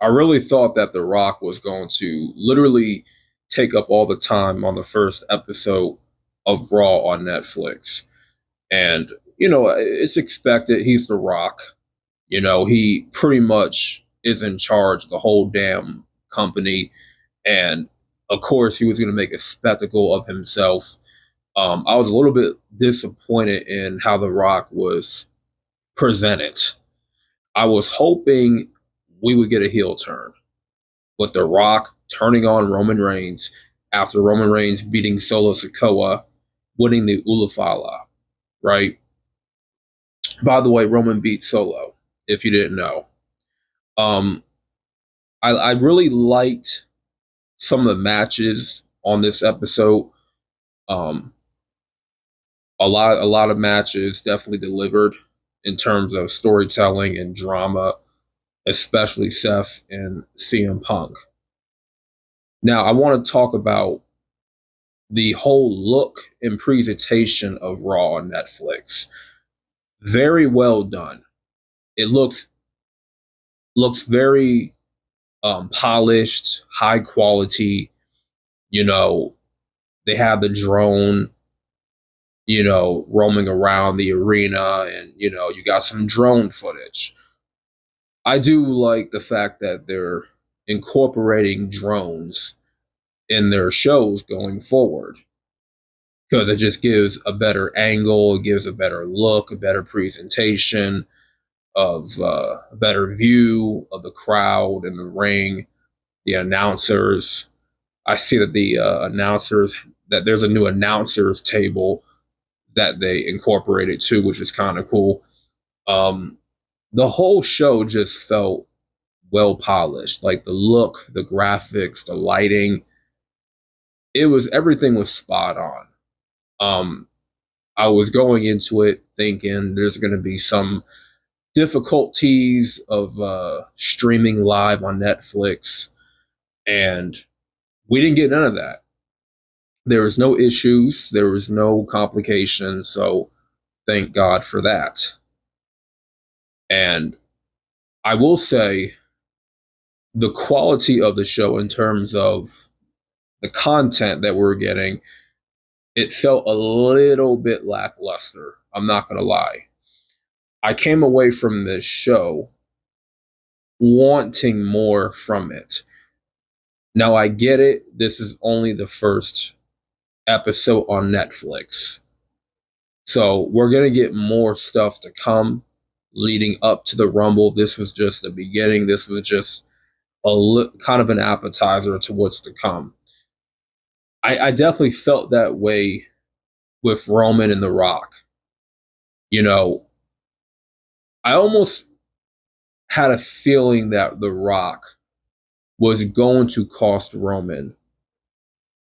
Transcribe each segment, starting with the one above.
I really thought that The Rock was going to literally take up all the time on the first episode of Raw on Netflix. And, it's expected. He's The Rock. He pretty much is in charge of the whole damn company. And of course, he was going to make a spectacle of himself. I was a little bit disappointed in how The Rock was presented. I was hoping we would get a heel turn with The Rock turning on Roman Reigns after Roman Reigns beating Solo Sikoa, winning the Ulafala, right? By the way, Roman beat Solo, if you didn't know. Um, I really liked some of the matches on this episode. Um, a lot of matches definitely delivered in terms of storytelling and drama, especially Seth and CM Punk. Now, I want to talk about the whole look and presentation of Raw on Netflix. Very well done. It looks very polished, high quality. You know, they have the drone, roaming around the arena, and you got some drone footage. I do like the fact that they're incorporating drones in their shows going forward because it just gives a better angle, it gives a better look, a better presentation of a better view of the crowd and the ring, the announcers. I see that the announcers that there's a new announcers table that they incorporated too, which is kind of cool. Um, the whole show just felt well polished, like the look, the graphics, the lighting. Everything was spot on. Um, I was going into it thinking there's going to be some difficulties of streaming live on Netflix, and we didn't get none of that. There was no issues, there was no complications, so thank God for that. And I will say the quality of the show in terms of the content that we're getting, it felt a little bit lackluster. I'm not going to lie. I came away from this show wanting more from it. Now, I get it. This is only the first episode on Netflix. So we're going to get more stuff to come leading up to the Rumble. This was just the beginning. This was just kind of an appetizer to what's to come. I definitely felt that way with Roman and The Rock. I almost had a feeling that The Rock was going to cost Roman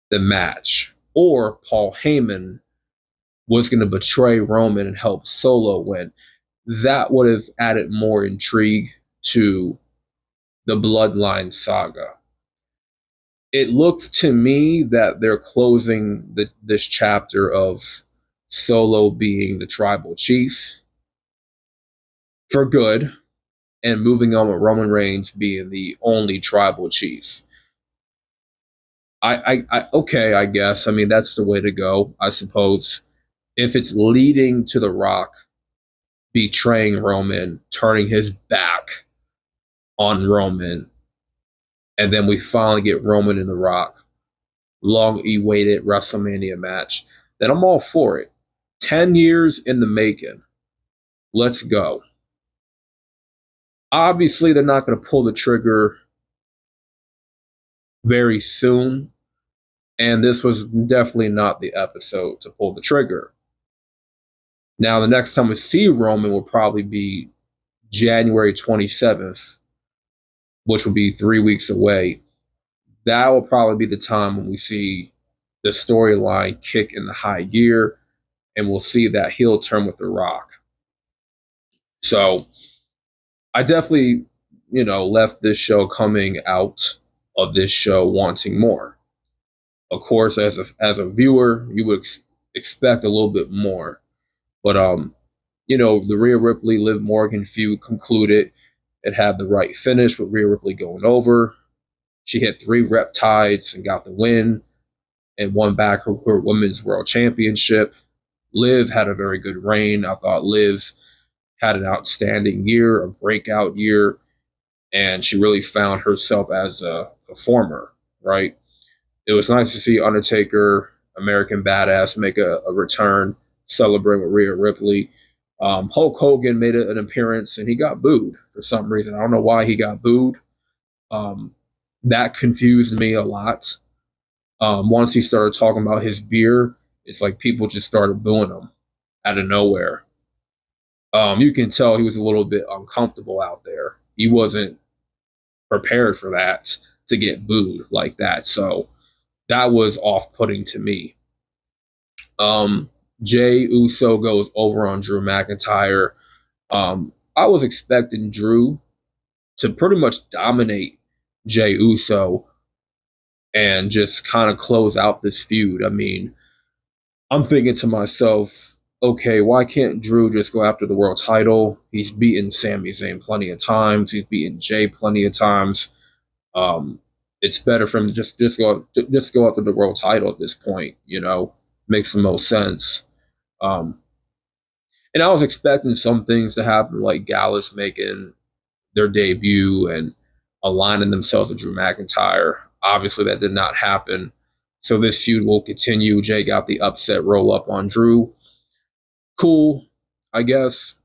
the match, or Paul Heyman was going to betray Roman and help Solo win. That would have added more intrigue to the Bloodline saga. It looked to me that they're closing this chapter of Solo being the tribal chief for good and moving on with Roman Reigns being the only tribal chief. Okay, I guess. I mean, that's the way to go, I suppose. If it's leading to The Rock betraying Roman, turning his back on Roman, and then we finally get Roman and The Rock, long awaited WrestleMania match, then I'm all for it. 10 years in the making. Let's go. Obviously, they're not going to pull the trigger very soon, and this was definitely not the episode to pull the trigger. Now, the next time we see Roman will probably be January 27th, which will be 3 weeks away. That will probably be the time when we see the storyline kick in the high gear, and we'll see that heel turn with The Rock. So I definitely, left this show coming out of this show wanting more. Of course, as a viewer, you would expect a little bit more. But the Rhea Ripley Liv Morgan feud concluded, It had the right finish with Rhea Ripley going over. She hit 3 Reptides and got the win and won back her Women's World Championship. Liv had a very good reign. I thought Liv had an outstanding year, a breakout year, and she really found herself as a performer, right? It was nice to see Undertaker, American Badass, make a return, celebrate with Rhea Ripley. Hulk Hogan made an appearance and he got booed for some reason. I don't know why he got booed. That confused me a lot. Once he started talking about his beer, it's like people just started booing him out of nowhere. You can tell he was a little bit uncomfortable out there. He wasn't prepared for that, to get booed like that. So that was off-putting to me. Jay Uso goes over on Drew McIntyre. I was expecting Drew to pretty much dominate Jay Uso and just kind of close out this feud. I mean, I'm thinking to myself, okay, why can't Drew just go after the world title? He's beaten Sami Zayn plenty of times. He's beaten Jay plenty of times. It's better for him to just go after the world title at this point. Makes the most sense. And I was expecting some things to happen, like Gallus making their debut and aligning themselves with Drew McIntyre. Obviously, that did not happen. So this feud will continue. Jay got the upset roll up on Drew. Cool, I guess.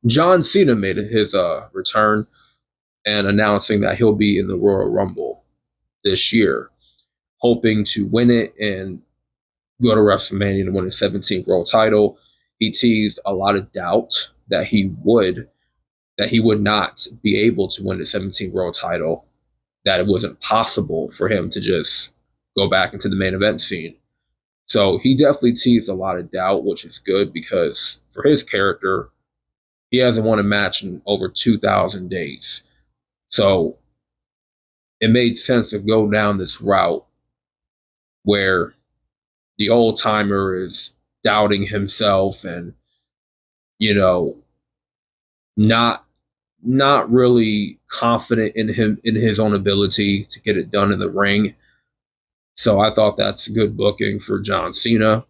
John Cena made his return and announcing that he'll be in the Royal Rumble this year, hoping to win it and go to WrestleMania and win his 17th world title. He teased a lot of doubt that he would not be able to win the 17th world title, that it wasn't possible for him to just go back into the main event scene. So he definitely teased a lot of doubt, which is good because for his character, he hasn't won a match in over 2,000 days. So it made sense to go down this route where the old timer is doubting himself and, not really confident in his own ability to get it done in the ring. So I thought that's good booking for John Cena.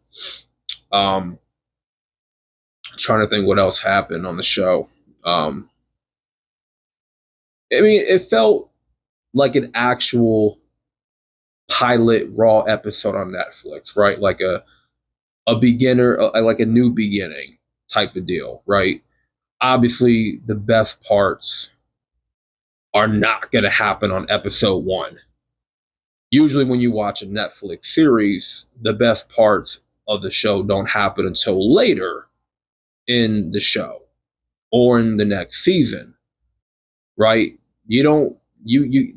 Trying to think what else happened on the show. It felt like an actual pilot Raw episode on Netflix, right? Like a beginner, like a new beginning type of deal, right? Obviously, the best parts are not going to happen on episode 1. Usually when you watch a Netflix series, the best parts of the show don't happen until later in the show or in the next season, right? You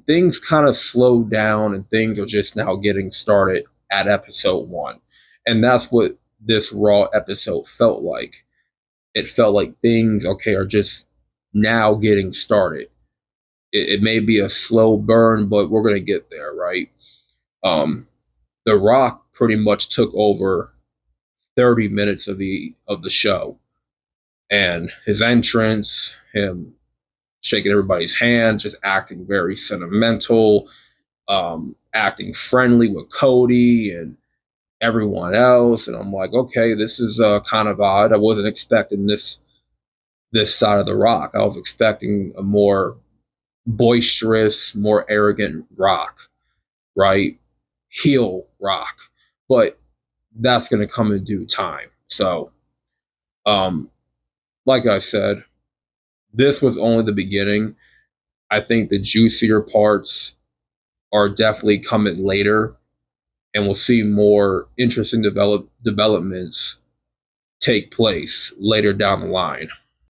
things kind of slow down and things are just now getting started at episode 1. And that's what this Raw episode felt like. It felt like things, are just now getting started. It may be a slow burn, but we're going to get there, right? The Rock pretty much took over 30 minutes of the show. And his entrance, him shaking everybody's hand, just acting very sentimental, acting friendly with Cody and everyone else. And I'm like, okay, this is kind of odd. I wasn't expecting this side of the Rock. I was expecting a more boisterous, more arrogant Rock, right? Heel Rock. But that's going to come in due time. So, like I said, this was only the beginning. I think the juicier parts are definitely coming later, and we'll see more interesting developments take place later down the line.